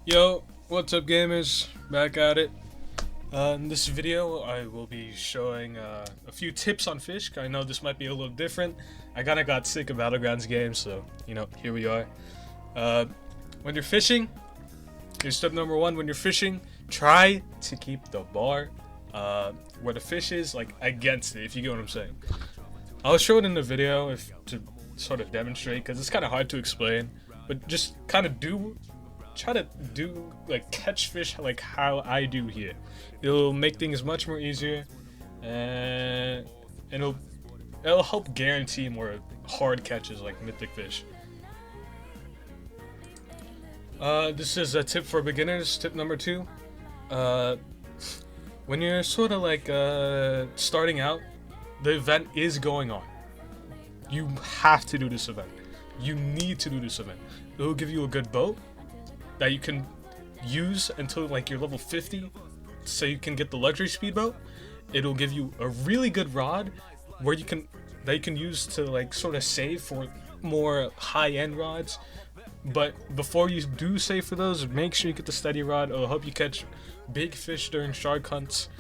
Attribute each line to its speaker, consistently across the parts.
Speaker 1: Yo, what's up gamers? Back at it. In this video I will be showing a few tips on fish. I know this might be a little different. I kinda got sick of Battlegrounds games, so here we are. When you're fishing, here's tip number one. When you're fishing, try to keep the bar where the fish is, like, against it, if you get what I'm saying. I'll show it in the video to sort of demonstrate, because it's kind of hard to explain, but just kind of try to do, like, catch fish like how I do here. It'll make things much more easier, and it'll help guarantee more hard catches like mythic fish. This is a tip for beginners. Tip number two. When you're sort of like starting out, the event is going on. You have to do this event. You need to do this event. It will give you a good boat that you can use until like you're level 50, so you can get the luxury speedboat. It'll give you a really good rod where you can use to like sort of save for more high-end rods. But before you do save for those, make sure you get the steady rod. It'll help you catch big fish during shark hunts.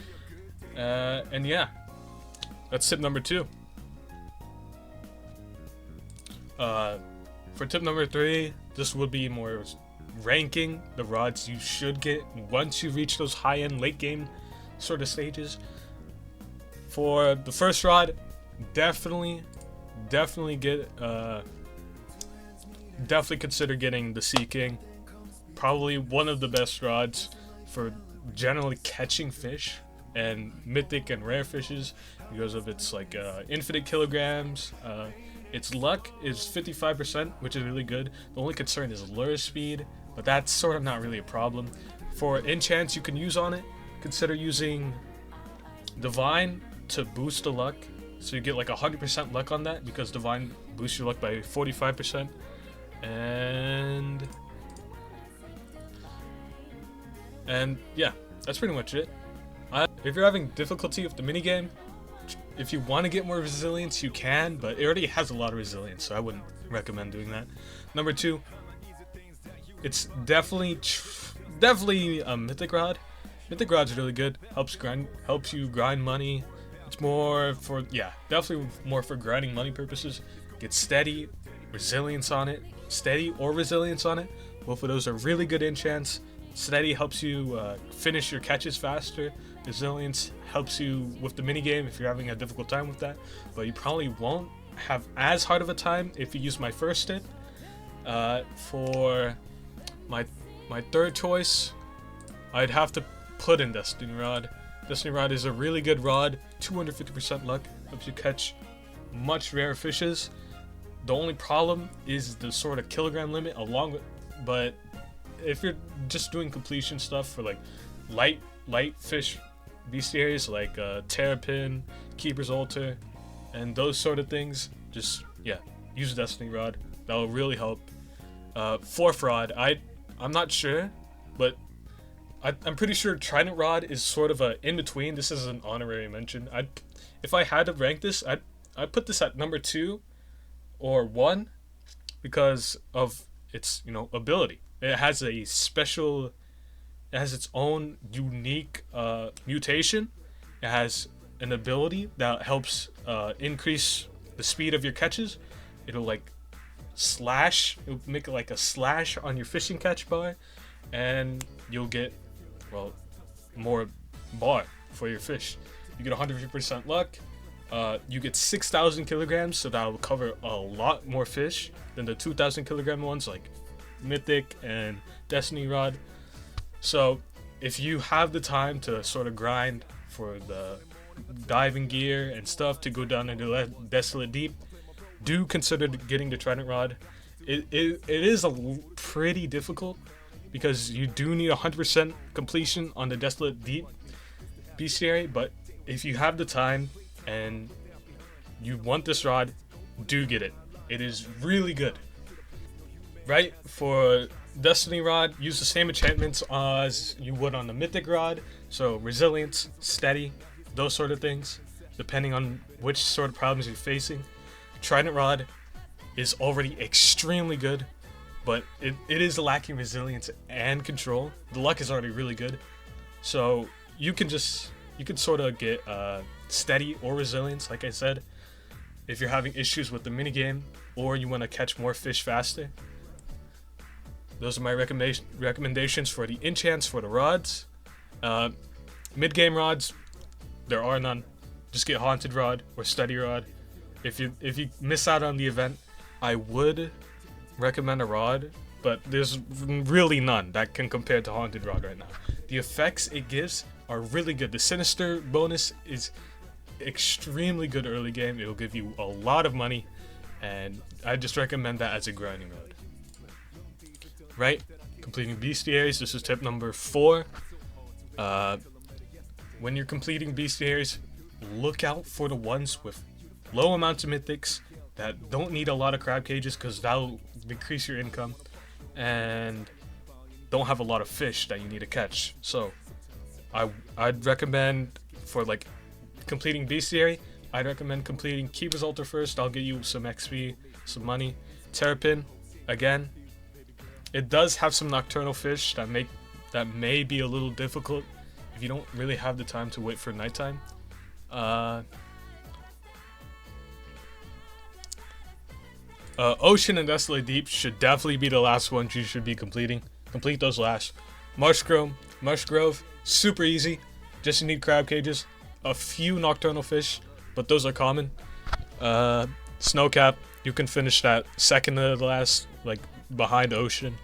Speaker 1: And yeah, that's tip number two. For tip number three, this would be more ranking the rods you should get once you reach those high-end late game sort of stages. For the first rod, definitely consider getting the Sea King. Probably one of the best rods for generally catching fish and mythic and rare fishes, because of its like infinite kilograms. Its luck is 55%, which is really good. The only concern is lure speed, but that's sort of not really a problem. For enchants you can use on it, consider using Divine to boost the luck, so you get like 100% luck on that, because Divine boosts your luck by 45%. And yeah, that's pretty much it. If you're having difficulty with the minigame, if you want to get more resilience, you can, but it already has a lot of resilience, so I wouldn't recommend doing that. Number two, it's definitely a mythic rod. Mythic rod's really good. Helps you grind money. It's more for, yeah, definitely more for grinding money purposes. Get steady, resilience on it. Steady or resilience on it. Both of those are really good enchants. Steady helps you finish your catches faster. Resilience helps you with the minigame if you're having a difficult time with that, but you probably won't have as hard of a time if you use my first tip. For my third choice, I'd have to put in Destiny Rod. Destiny Rod is a really good rod. 250% luck, helps you catch much rarer fishes. The only problem is the sort of kilogram limit but if you're just doing completion stuff for like light fish bestiaries like Terrapin, Keeper's Altar, and those sort of things, just, yeah, use Destiny Rod. That will really help. Fourth rod, I'm not sure, but I'm pretty sure Trident Rod is sort of a in-between. This is an honorary mention. If I had to rank this, I'd put this at number 2 or 1 because of its ability. It has its own unique mutation. It has an ability that helps increase the speed of your catches. It'll like slash. It'll make like a slash on your fishing catch bar, and you'll get, well, more bar for your fish. You get 150% luck. You get 6,000 kilograms, so that will cover a lot more fish than the 2,000 kilogram ones like Mythic and Destiny Rod. So if you have the time to sort of grind for the diving gear and stuff to go down into the Desolate Deep, do consider getting the Trident Rod. It is pretty difficult because you do need 100% completion on the Desolate Deep bestiary, but if you have the time and you want this rod, do get it. It is really good. Right? For Destiny Rod, use the same enchantments as you would on the Mythic Rod. So resilience, steady, those sort of things, depending on which sort of problems you're facing. Trident Rod is already extremely good. but it is lacking resilience and control. The luck is already really good, so you can sort of get steady or resilience, like I said, if you're having issues with the minigame or you want to catch more fish faster. Those are my recommendations for the enchants for the rods. Mid-game rods, there are none. Just get Haunted Rod or Steady Rod. If you miss out on the event, I would recommend a rod, but there's really none that can compare to Haunted Rod right now. The effects it gives are really good. The Sinister bonus is extremely good early game. It'll give you a lot of money, and I just recommend that as a grinding mode. Right, completing Bestiaries. This is tip number 4. When you're completing Bestiaries, look out for the ones with low amounts of mythics that don't need a lot of crab cages, because that'll decrease your income, and don't have a lot of fish that you need to catch. So I'd recommend, for like completing Bestiary, I'd recommend completing Keeper's Altar first. I'll get you some XP, some money. Terrapin, again, it does have some nocturnal fish that may be a little difficult if you don't really have the time to wait for nighttime. Ocean and Desolate Deep should definitely be the last ones you should be completing. Complete those last. Marsh Grove, super easy. Just need crab cages, a few nocturnal fish, but those are common. Snowcap, you can finish that second to the last, like behind Ocean,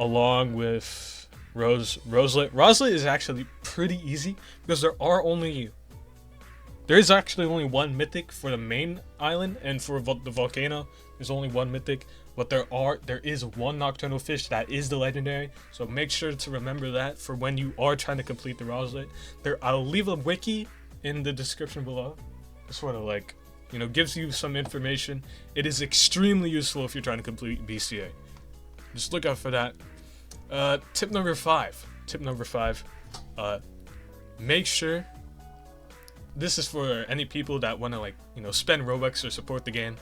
Speaker 1: along with Roselet. Roselet is actually pretty easy because there is actually only one mythic for the main island, and for the volcano there's only one mythic, but there is one nocturnal fish that is the legendary, so make sure to remember that for when you are trying to complete the Roselet. I'll leave a wiki in the description below. It sort of like, gives you some information. It is extremely useful if you're trying to complete BCA. Just look out for that. Tip number 5. Make sure, this is for any people that want to spend Robux or support the game.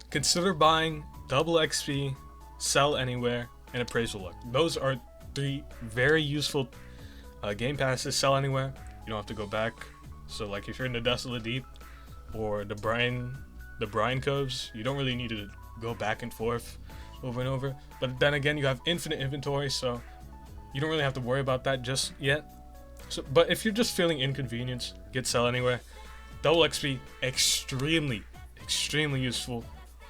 Speaker 1: Consider buying double XP, sell anywhere, and appraisal luck. Those are 3 very useful game passes. Sell anywhere, you don't have to go back. So like if you're in the Desolate Deep or the Brine Coves, you don't really need to go back and forth over and over. But then again, you have infinite inventory, so you don't really have to worry about that just yet. But if you're just feeling inconvenienced, get Sell Anywhere. Double XP, extremely useful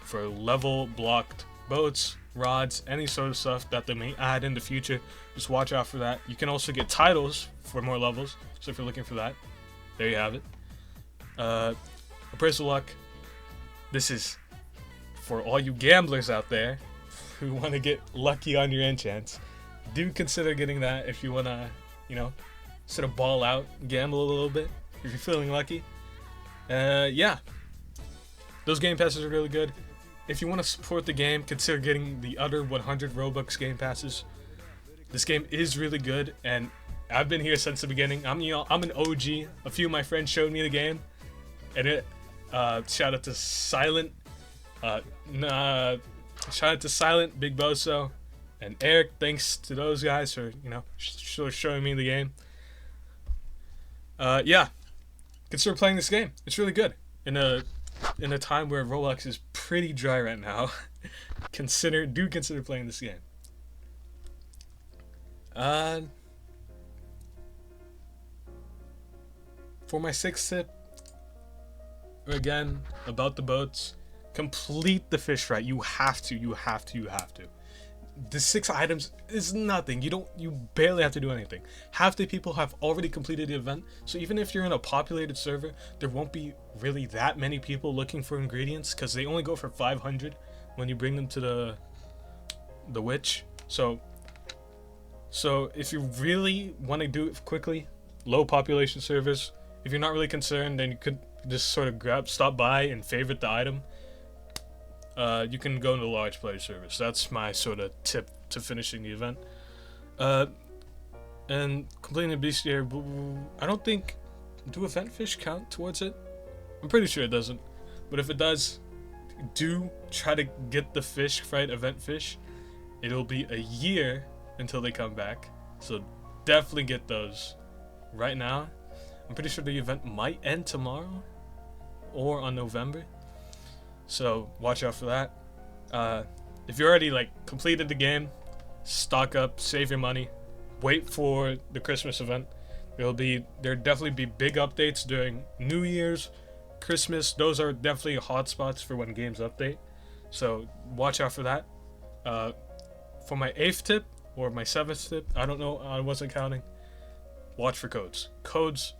Speaker 1: for level blocked boats, rods, any sort of stuff that they may add in the future. Just watch out for that. You can also get titles for more levels, so if you're looking for that, there you have it. Appraisal luck. This is for all you gamblers out there who want to get lucky on your enchants. Do consider getting that if you want to, sort of ball out, gamble a little bit, if you're feeling lucky. Yeah, those game passes are really good. If you want to support the game, consider getting the other 100 Robux game passes. This game is really good, and I've been here since the beginning. I'm an OG. A few of my friends showed me the game, and shout out to Silent, Big Boso, and Eric. Thanks to those guys for showing me the game. Yeah, consider playing this game. It's really good. In a time where Roblox is pretty dry right now, consider playing this game. For my 6th tip, again about the boats, complete the Fisch Fright. You have to. The 6 items is nothing. You barely have to do anything. Half the people have already completed the event, so even if you're in a populated server, there won't be really that many people looking for ingredients, because they only go for 500 when you bring them to the witch. So if you really want to do it quickly, low population servers, if you're not really concerned, then you could just sort of stop by and favorite the item. You can go into the large player service. That's my sort of tip to finishing the event. And completing the bestiary, I don't think, do event fish count towards it? I'm pretty sure it doesn't. But if it does, do try to get the Fisch Fright event fish. It'll be a year until they come back, so definitely get those right now. I'm pretty sure the event might end tomorrow or on November, so watch out for that. If you already like completed the game, stock up, save your money, wait for the Christmas event. There'll definitely be big updates during New Year's, Christmas. Those are definitely hotspots for when games update, so watch out for that. For my 8th tip or my 7th tip, I don't know, I wasn't counting. Watch for codes. Codes,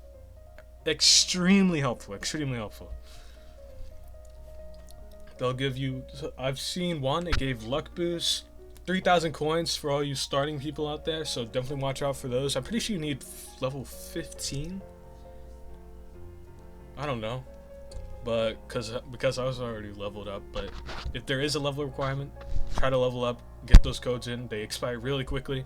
Speaker 1: extremely helpful. They'll give you, I've seen one, it gave luck boost, 3,000 coins for all you starting people out there, so definitely watch out for those. I'm pretty sure you need level 15. I don't know, but because I was already leveled up. But if there is a level requirement, try to level up, get those codes in. They expire really quickly.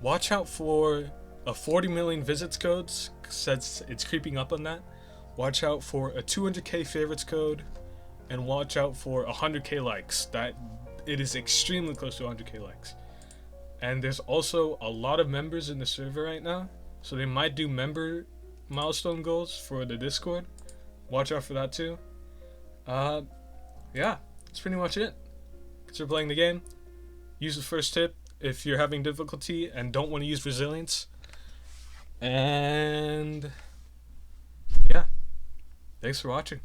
Speaker 1: Watch out for a 40 million visits codes, since it's creeping up on that. Watch out for a 200k favorites code, and watch out for 100k likes. That it is extremely close to 100k likes. And there's also a lot of members in the server right now, so they might do member milestone goals for the Discord. Watch out for that too. Yeah, that's pretty much it. Consider playing the game. Use the first tip if you're having difficulty and don't want to use resilience. And yeah, thanks for watching.